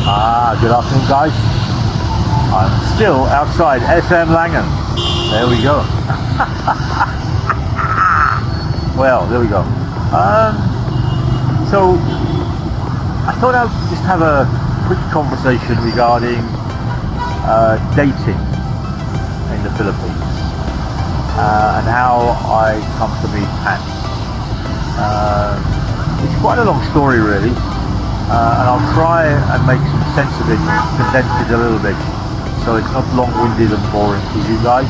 Good afternoon, guys. I'm still outside SM Langen. There we go. Well, there we go. So I thought I'd just have a quick conversation regarding dating in the Philippines and how I come to meet Annie. It's quite a long story, really. And I'll try and make some sense of it, condense it a little bit, so it's not long-winded and boring for you guys.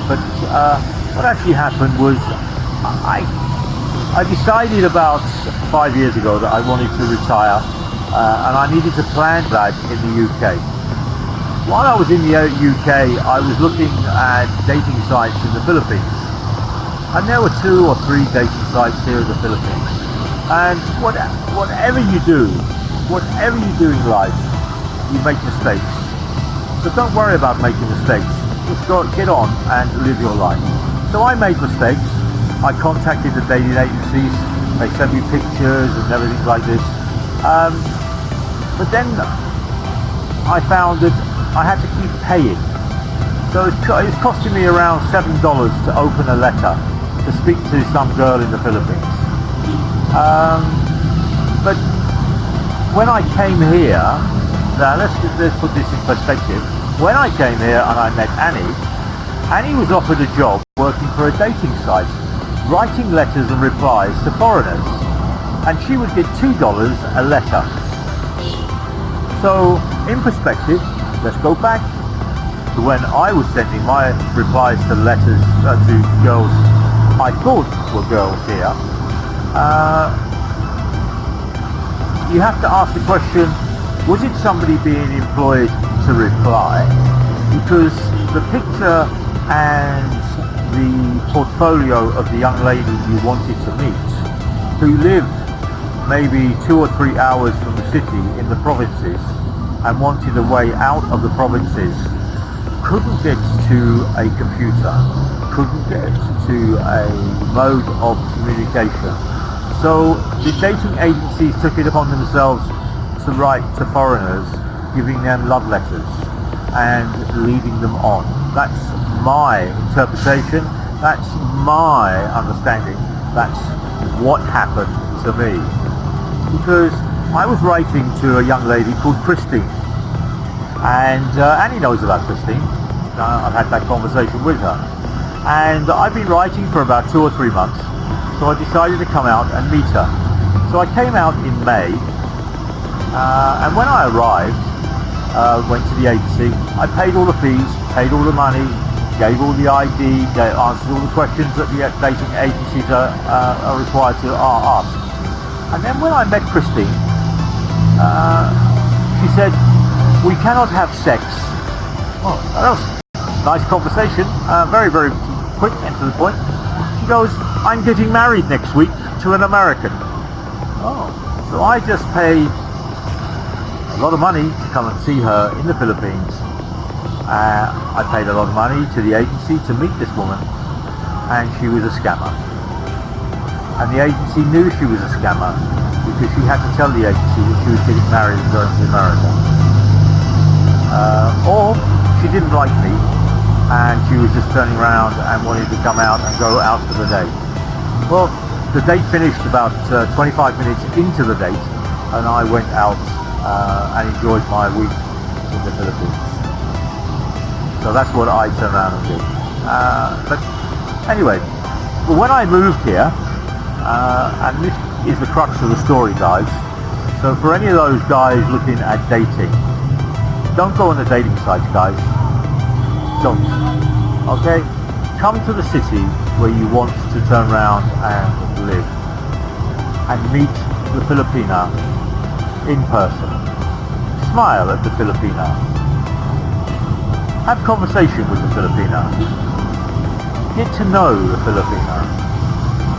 But what actually happened was I decided about 5 years ago that I wanted to retire, and I needed to plan that in the UK. While I was in the UK, I was looking at dating sites in the Philippines, and there were 2 or 3 dating sites here in the Philippines. And whatever you do in life, you make mistakes. So don't worry about making mistakes. Just get on and live your life. So I made mistakes. I contacted the dating agencies. They sent me pictures and everything like this. But then I found that I had to keep paying. So it's costing me around $7 to open a letter to speak to some girl in the Philippines. But when I came here, now let's put this in perspective. When I came here and I met Annie was offered a job working for a dating site, writing letters and replies to foreigners, and she would get $2 a letter. So in perspective, let's go back to when I was sending my replies to letters to girls I thought were girls here. You have to ask the question, was it somebody being employed to reply? Because the picture and the portfolio of the young lady you wanted to meet, who lived maybe 2 or 3 hours from the city in the provinces and wanted a way out of the provinces, couldn't get to a computer, couldn't get to a mode of communication. So the dating agencies took it upon themselves to write to foreigners, giving them love letters and leading them on. That's my interpretation, that's my understanding, that's what happened to me. Because I was writing to a young lady called Christine, and Annie knows about Christine. I've had that conversation with her. And I've been writing for about 2 or 3 months. So I decided to come out and meet her. So I came out in May, and when I arrived, went to the agency, I paid all the fees, paid all the money, gave all the ID, answered all the questions that the dating agencies are required to ask. And then when I met Christine, she said, "We cannot have sex." Oh, that was a nice conversation, very, very quick and to the point. She goes, "I'm getting married next week to an American." Oh, so I just pay a lot of money to come and see her in the Philippines. I paid a lot of money to the agency to meet this woman, and she was a scammer. And the agency knew she was a scammer because she had to tell the agency that she was getting married and going to America. Or she didn't like me, and she was just turning around and wanted to come out and go out for the day. Well, the date finished about 25 minutes into the date, and I went out and enjoyed my week in the Philippines. So that's what I turned around and did. But anyway, when I moved here, and this is the crux of the story, guys. So for any of those guys looking at dating, don't go on the dating sites, guys. Don't. Okay? Come to the city where you want to turn around and live and meet the Filipina in person. Smile at the Filipina. Have conversation with the Filipina. Get to know the Filipina.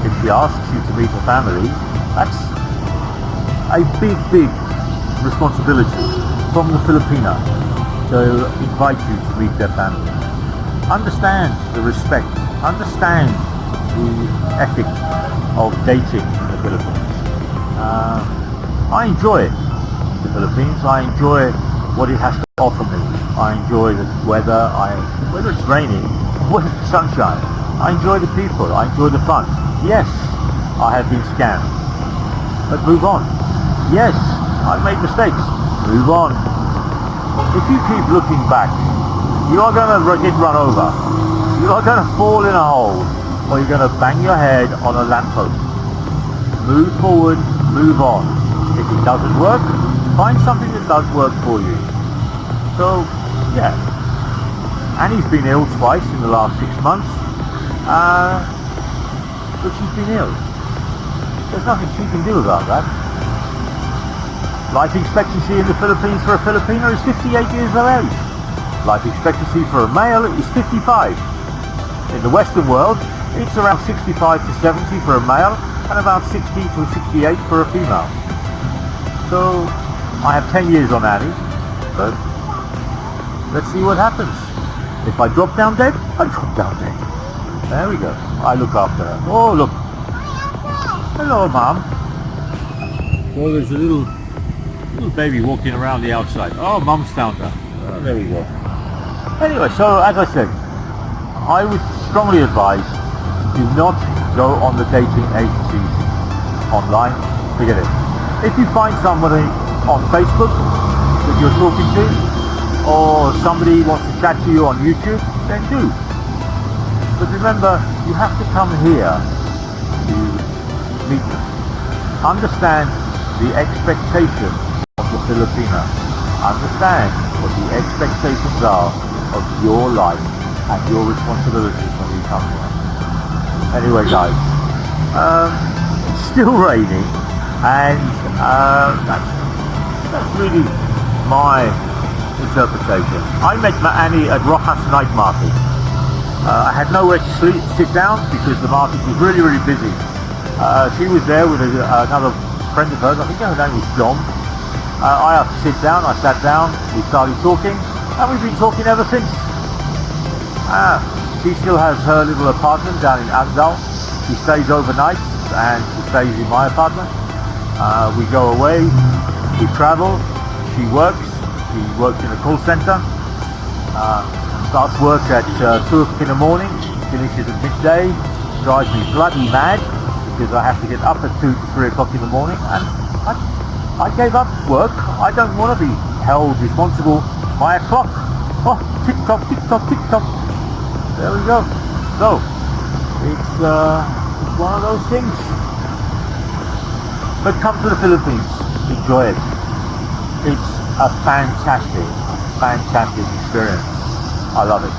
If she asks you to meet her family, that's a big, big responsibility from the Filipina to invite you to meet their family. Understand the respect, understand the ethic of dating in the Philippines. I enjoy it. The the Philippines. I enjoy what it has to offer me. I enjoy the weather, whether it's raining, whether it's sunshine. I enjoy the people, I enjoy the fun. Yes, I have been scammed, but move on. Yes, I've made mistakes, move on. If you keep looking back, you are going to get run over. You are going to fall in a hole, or you're going to bang your head on a lamppost. Move forward, move on. If it doesn't work, find something that does work for you. So, yeah. Annie's been ill twice in the last 6 months. But she's been ill. There's nothing she can do about that. Life expectancy in the Philippines for a Filipino is 58 years of age. Life expectancy for a male is 55. In the Western world, it's around 65 to 70 for a male and about 60 to 68 for a female. So I have 10 years on Annie, but let's see what happens. If I drop down dead, I drop down dead. There we go. I look after her. Oh, look. Hello, Mom. So there's a little baby walking around the outside. Oh, Mum's found her. Oh, there we go. Anyway, so as I said, I would strongly advise, do not go on the dating agencies online. Forget it. If you find somebody on Facebook that you're talking to, or somebody wants to chat to you on YouTube, then do. But remember, you have to come here to meet them. Understand the expectations of the Filipino. Understand what the expectations are of your life and your responsibilities when you come here. Anyway, guys, it's still raining, and that's really my interpretation. I met Annie at Rojas Night Market. I had nowhere to sit down because the market was really, really busy. She was there with another friend of hers. I think her name was John. I had to sit down. I sat down. We started talking, and we've been talking ever since. She still has her little apartment down in Davao. She stays overnight, and she stays in my apartment. We go away. We travel. She works. She works in a call center. Starts work at 2 o'clock in the morning, finishes at midday, drives me bloody mad because I have to get up at 2 to 3 o'clock in the morning, and I gave up work. I don't want to be held responsible by a clock. Oh, tick tock, tick tock, tick tock. There we go. So, it's one of those things. But come to the Philippines, enjoy it. It's a fantastic experience. I love it.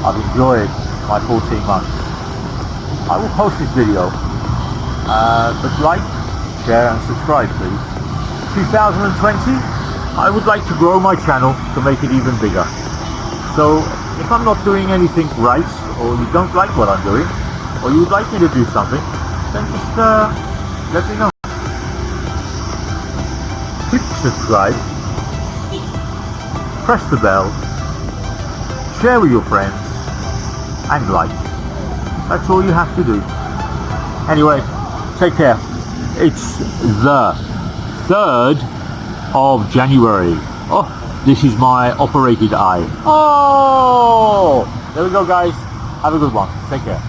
I've enjoyed my 14 months. I will post this video, but like, share and subscribe please. 2020, I would like to grow my channel to make it even bigger. So if I'm not doing anything right, or you don't like what I'm doing, or you would like me to do something, then just let me know. Click subscribe, press the bell, share with your friends, and like. That's all you have to do. Anyway, take care. It's the 3rd of January. Oh, this is my operated eye. Oh, there we go, guys. Have a good one. Take care.